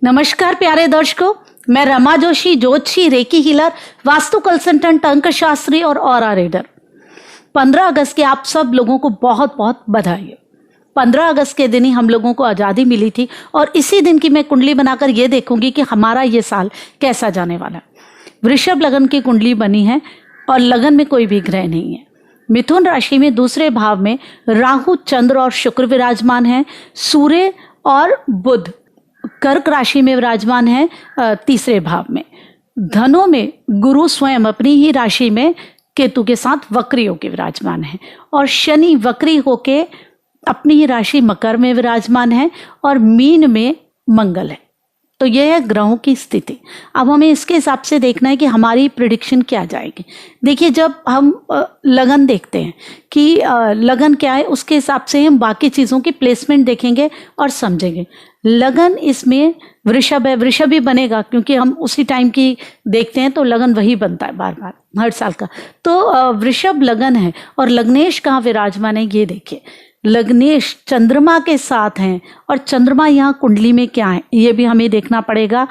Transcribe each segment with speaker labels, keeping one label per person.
Speaker 1: नमस्कार प्यारे दर्शकों, मैं रमा जोशी, ज्योतिषी, रेकी हीलर, वास्तु कंसल्टेंट, अंक शास्त्री और ऑरा रीडर। 15 अगस्त के आप सब लोगों को बहुत बहुत बधाई। 15 अगस्त के दिन ही हम लोगों को आज़ादी मिली थी और इसी दिन की मैं कुंडली बनाकर ये देखूंगी कि हमारा ये साल कैसा जाने वाला है। वृषभ लगन की कुंडली बनी है और लगन में कोई भी ग्रह नहीं है। मिथुन राशि में दूसरे भाव में राहु, चंद्र और शुक्र विराजमान है। सूर्य और बुध कर्क राशि में विराजमान है तीसरे भाव में। धनु में गुरु स्वयं अपनी ही राशि में केतु के साथ वक्री होकर विराजमान है और शनि वक्री होके अपनी ही राशि मकर में विराजमान है और मीन में मंगल है। तो यह है ग्रहों की स्थिति। अब हमें इसके हिसाब से देखना है कि हमारी प्रिडिक्शन क्या जाएगी। देखिए, जब हम लगन देखते हैं कि लगन क्या है, उसके हिसाब से हम बाकी चीज़ों की प्लेसमेंट देखेंगे और समझेंगे। लगन इसमें वृषभ है, वृषभ ही बनेगा क्योंकि हम उसी टाइम की देखते हैं तो लगन वही बनता है बार बार हर साल का। तो वृषभ लगन है और लग्नेश कहाँ विराजमान है ये देखिए। लग्नेश चंद्रमा के साथ हैं और चंद्रमा यहाँ कुंडली में क्या है ये भी हमें देखना पड़ेगा।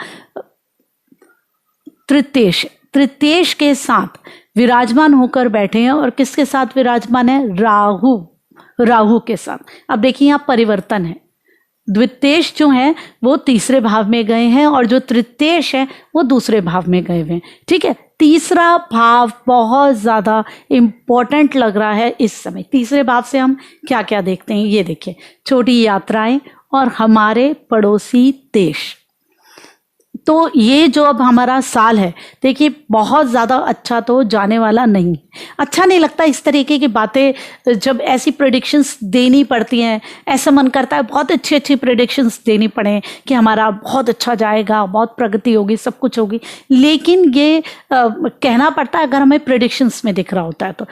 Speaker 1: तृतीयेश, तृतीयेश के साथ विराजमान होकर बैठे हैं और किसके साथ विराजमान है? राहु, राहु के साथ। अब देखिए यहाँ परिवर्तन है। द्वितीयेश जो है वो तीसरे भाव में गए हैं और जो तृतीयेश है वो दूसरे भाव में गए हुए हैं। ठीक है, तीसरा भाव बहुत ज़्यादा इम्पोर्टेंट लग रहा है इस समय। तीसरे भाव से हम क्या क्या देखते हैं ये देखिए। छोटी यात्राएं और हमारे पड़ोसी देश। तो ये जो अब हमारा साल है देखिए बहुत ज़्यादा अच्छा तो जाने वाला नहीं। अच्छा नहीं लगता इस तरीके की बातें जब ऐसी प्रेडिक्शंस देनी पड़ती हैं। ऐसा मन करता है बहुत अच्छी अच्छी प्रेडिक्शंस देनी पड़े कि हमारा बहुत अच्छा जाएगा, बहुत प्रगति होगी, सब कुछ होगी, लेकिन ये कहना पड़ता है अगर हमें प्रेडिक्शंस में दिख रहा होता है तो।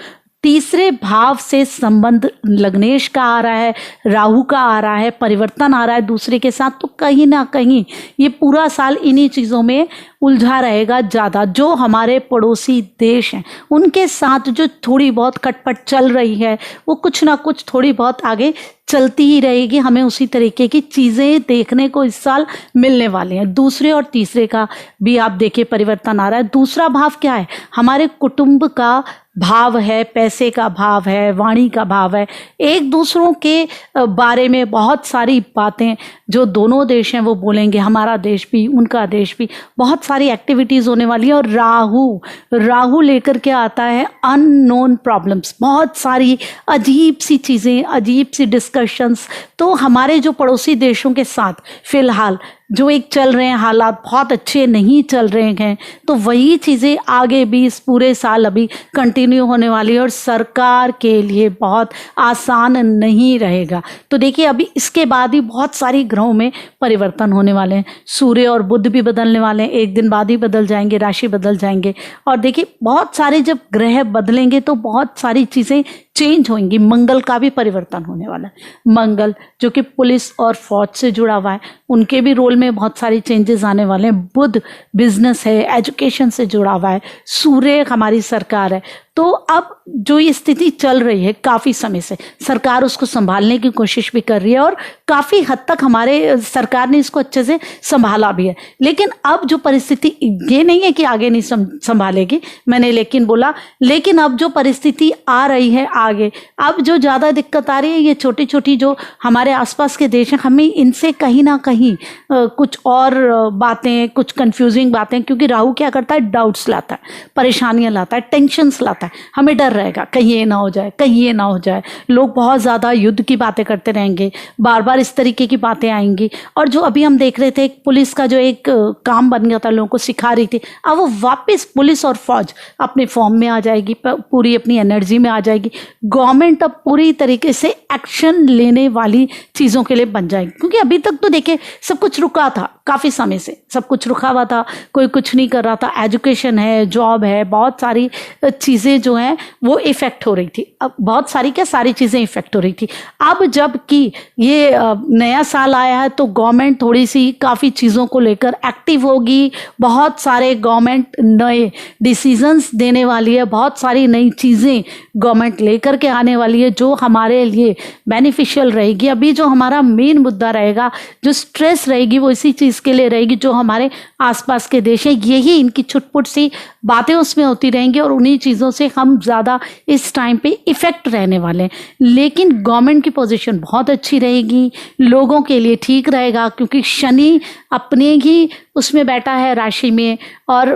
Speaker 1: तीसरे भाव से संबंध लग्नेश का आ रहा है, राहु का आ रहा है, परिवर्तन आ रहा है दूसरे के साथ, तो कहीं ना कहीं ये पूरा साल इन्हीं चीज़ों में उलझा रहेगा ज़्यादा। जो हमारे पड़ोसी देश हैं उनके साथ जो थोड़ी बहुत खटपट चल रही है वो कुछ ना कुछ थोड़ी बहुत आगे चलती ही रहेगी। हमें उसी तरीके की चीज़ें देखने को इस साल मिलने वाले हैं। दूसरे और तीसरे का भी आप देखिए परिवर्तन आ रहा है। दूसरा भाव क्या है? हमारे कुटुंब का भाव है, पैसे का भाव है, वाणी का भाव है। एक दूसरों के बारे में बहुत सारी बातें जो दोनों देश हैं वो बोलेंगे, हमारा देश भी उनका देश भी, बहुत सारी एक्टिविटीज़ होने वाली है। और राहु, राहु लेकर के आता है अननोन प्रॉब्लम्स, बहुत सारी अजीब सी चीज़ें, अजीब सी डिस्कशंस। तो हमारे जो पड़ोसी देशों के साथ फिलहाल जो एक चल रहे हैं हालात बहुत अच्छे नहीं चल रहे हैं, तो वही चीज़ें आगे भी इस पूरे साल अभी कंटिन्यू होने वाली है और सरकार के लिए बहुत आसान नहीं रहेगा। तो देखिए अभी इसके बाद ही बहुत सारी ग्रहों में परिवर्तन होने वाले हैं। सूर्य और बुध भी बदलने वाले हैं, एक दिन बाद ही बदल जाएंगे, राशि बदल जाएंगे। और देखिए बहुत सारे जब ग्रह बदलेंगे तो बहुत सारी चीज़ें चेंज होंगी। मंगल का भी परिवर्तन होने वाला है। मंगल जो कि पुलिस और फौज से जुड़ा हुआ है, उनके भी रोल में बहुत सारी चेंजेस आने वाले हैं। बुध बिजनेस है, एजुकेशन से जुड़ा हुआ है। सूर्य हमारी सरकार है। तो अब जो ये स्थिति चल रही है काफ़ी समय से, सरकार उसको संभालने की कोशिश भी कर रही है और काफ़ी हद तक हमारे सरकार ने इसको अच्छे से संभाला भी है। लेकिन अब जो परिस्थिति, ये नहीं है कि आगे नहीं संभालेगी, मैंने लेकिन बोला, लेकिन अब जो परिस्थिति आ रही है आगे, अब जो ज़्यादा दिक्कत आ रही है ये छोटी छोटी जो हमारे आसपास के देश हैं, हमें इनसे कहीं ना कहीं कुछ और बातें, कुछ कंफ्यूजिंग बातें, क्योंकि राहु क्या करता है? डाउट्स लाता है, परेशानियाँ लाता है, टेंशन्स लाता है। हमें डर रहेगा कहीं ये ना हो जाए, कहीं ये ना हो जाए। लोग बहुत ज़्यादा युद्ध की बातें करते रहेंगे, बार बार इस तरीके की बातें आएंगी। और जो अभी हम देख रहे थे पुलिस का जो एक काम बन गया था, लोगों को सिखा रही थी, अब वो वापस पुलिस और फौज अपने फॉर्म में आ जाएगी, पूरी अपनी एनर्जी में आ जाएगी। गवर्नमेंट अब पूरी तरीके से एक्शन लेने वाली चीज़ों के लिए बन जाएगी। क्योंकि अभी तक तो देखिए सब कुछ रुका था, काफ़ी समय से सब कुछ रुका हुआ था, कोई कुछ नहीं कर रहा था। एजुकेशन है, जॉब है, बहुत सारी चीज़ें जो हैं वो इफेक्ट हो रही थी। अब बहुत सारी क्या सारी चीज़ें इफेक्ट हो रही थी। अब जबकि ये नया साल आया है तो गवर्नमेंट थोड़ी सी काफ़ी चीज़ों को लेकर एक्टिव होगी, बहुत सारे गवर्नमेंट नए डिसीजंस देने वाली है, बहुत सारी नई चीज़ें गवर्नमेंट लेकर के आने वाली है जो हमारे लिए बेनिफिशियल रहेगी। अभी जो हमारा मेन मुद्दा रहेगा, जो स्ट्रेस रहेगी, वो इसी चीज़ के लिए रहेगी जो हमारे आसपास के देश हैं, यही इनकी छुटपुट सी बातें उसमें होती रहेंगी और उन्हीं चीज़ों से हम ज़्यादा इस टाइम पे इफ़ेक्ट रहने वाले हैं। लेकिन गवर्नमेंट की पोजीशन बहुत अच्छी रहेगी, लोगों के लिए ठीक रहेगा, क्योंकि शनि अपने ही उसमें बैठा है राशि में और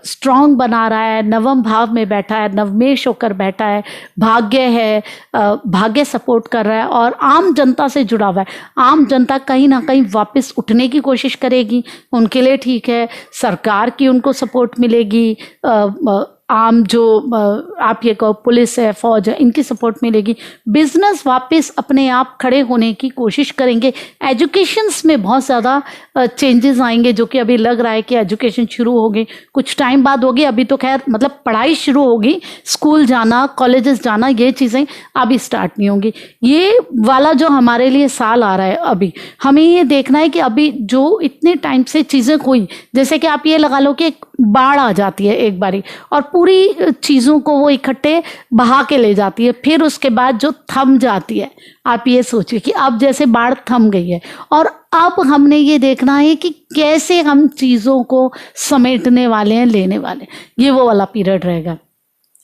Speaker 1: स्ट्रांग बना रहा है, नवम भाव में बैठा है, नवमेश होकर बैठा है, भाग्य है, भाग्य सपोर्ट कर रहा है और आम जनता से जुड़ा हुआ है। आम जनता कहीं ना कहीं वापस उठने की कोशिश करेगी, उनके लिए ठीक है, सरकार की उनको सपोर्ट मिलेगी, आम जो आप ये कहो पुलिस है, फौज है, इनकी सपोर्ट मिलेगी, बिजनेस वापस अपने आप खड़े होने की कोशिश करेंगे। एजुकेशंस में बहुत ज़्यादा चेंजेस आएंगे, जो कि अभी लग रहा है कि एजुकेशन शुरू होगी, कुछ टाइम बाद होगी। अभी तो खैर मतलब पढ़ाई शुरू होगी, स्कूल जाना, कॉलेजेस जाना, ये चीज़ें अभी स्टार्ट नहीं होंगी। ये वाला जो हमारे लिए साल आ रहा है, अभी हमें ये देखना है कि अभी जो इतने टाइम से चीज़ें हुई, जैसे कि आप ये लगा लो कि एक बाढ़ आ जाती है एक बारी और पूरी चीज़ों को वो इकट्ठे बहा के ले जाती है, फिर उसके बाद जो थम जाती है। आप ये सोचिए कि अब जैसे बाढ़ थम गई है और अब हमने ये देखना है कि कैसे हम चीज़ों को समेटने वाले हैं, लेने वाले हैं। ये वो वाला पीरियड रहेगा।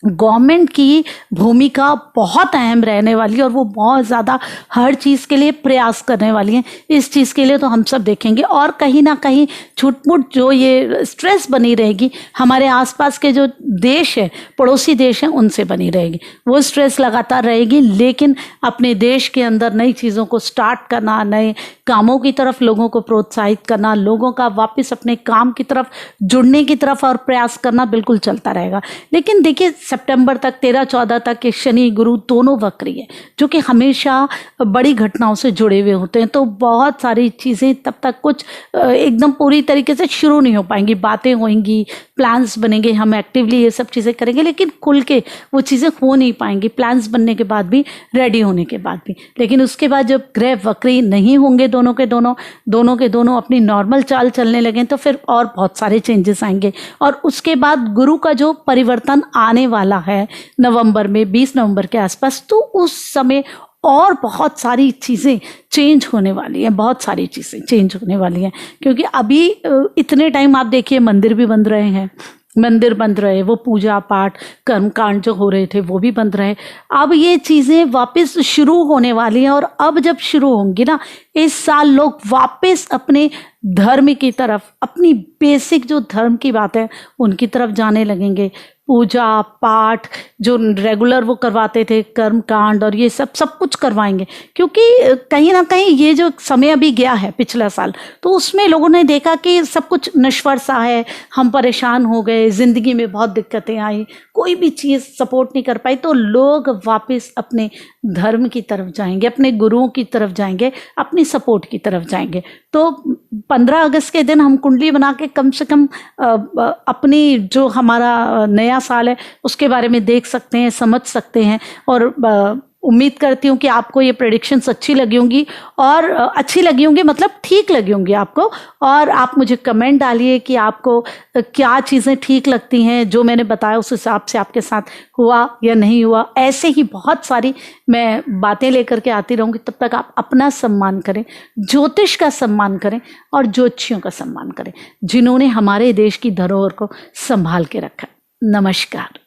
Speaker 1: गवर्नमेंट की भूमिका बहुत अहम रहने वाली है और वो बहुत ज़्यादा हर चीज़ के लिए प्रयास करने वाली है। इस चीज़ के लिए तो हम सब देखेंगे और कहीं ना कहीं छुटमुट जो ये स्ट्रेस बनी रहेगी, हमारे आसपास के जो देश है, पड़ोसी देश हैं, उनसे बनी रहेगी। वो स्ट्रेस लगातार रहेगी, लेकिन अपने देश के अंदर नई चीज़ों को स्टार्ट करना, नए कामों की तरफ लोगों को प्रोत्साहित करना, लोगों का वापस अपने काम की तरफ जुड़ने की तरफ और प्रयास करना बिल्कुल चलता रहेगा। लेकिन देखिए सितंबर तक 13-14 तक के शनि गुरु दोनों वक्री है, जो कि हमेशा बड़ी घटनाओं से जुड़े हुए होते हैं। तो बहुत सारी चीज़ें तब तक कुछ एकदम पूरी तरीके से शुरू नहीं हो पाएंगी। बातें होंगी, प्लान्स बनेंगे, हम एक्टिवली ये सब चीज़ें करेंगे, लेकिन खुल के वो चीज़ें हो नहीं पाएंगी, प्लान्स बनने के बाद भी, रेडी होने के बाद भी। लेकिन उसके बाद जब ग्रह वक्री नहीं होंगे, दोनों के दोनों अपनी नॉर्मल चाल चलने लगें, तो फिर और बहुत सारे चेंजेस आएंगे। और उसके बाद गुरु का जो परिवर्तन आने वाला है नवंबर में, 20 नवंबर के आसपास, तो उस समय और बहुत सारी चीज़ें चेंज होने वाली हैं, बहुत सारी चीज़ें चेंज होने वाली हैं। क्योंकि अभी इतने टाइम आप देखिए मंदिर भी बंद रहे हैं, मंदिर बंद रहे, वो पूजा पाठ कर्मकांड जो हो रहे थे वो भी बंद रहे। अब ये चीज़ें वापस शुरू होने वाली हैं और अब जब शुरू होंगी ना, इस साल लोग वापस अपने धर्म की तरफ, अपनी बेसिक जो धर्म की बात है उनकी तरफ जाने लगेंगे। पूजा पाठ जो रेगुलर वो करवाते थे, कर्म कांड और ये सब कुछ करवाएंगे। क्योंकि कहीं ना कहीं ये जो समय अभी गया है पिछला साल, तो उसमें लोगों ने देखा कि सब कुछ नश्वर सा है, हम परेशान हो गए, ज़िंदगी में बहुत दिक्कतें आई, कोई भी चीज़ सपोर्ट नहीं कर पाई। तो लोग वापस अपने धर्म की तरफ जाएंगे, अपने गुरुओं की तरफ जाएंगे, अपनी सपोर्ट की तरफ जाएंगे। तो 15 अगस्त के दिन हम कुंडली बना के कम से कम अपनी जो हमारा नया साल है उसके बारे में देख सकते हैं, समझ सकते हैं। और उम्मीद करती हूँ कि आपको ये प्रेडिक्शंस अच्छी लगी होंगी, और अच्छी लगी होंगी मतलब ठीक लगी होंगी आपको। और आप मुझे कमेंट डालिए कि आपको क्या चीज़ें ठीक लगती हैं, जो मैंने बताया उस हिसाब से आपके साथ हुआ या नहीं हुआ। ऐसे ही बहुत सारी मैं बातें लेकर के आती रहूँगी। तब तक आप अपना सम्मान करें, ज्योतिष का सम्मान करें और ज्योतिषियों का सम्मान करें, जिन्होंने हमारे देश की धरोहर को संभाल के रखा। नमस्कार।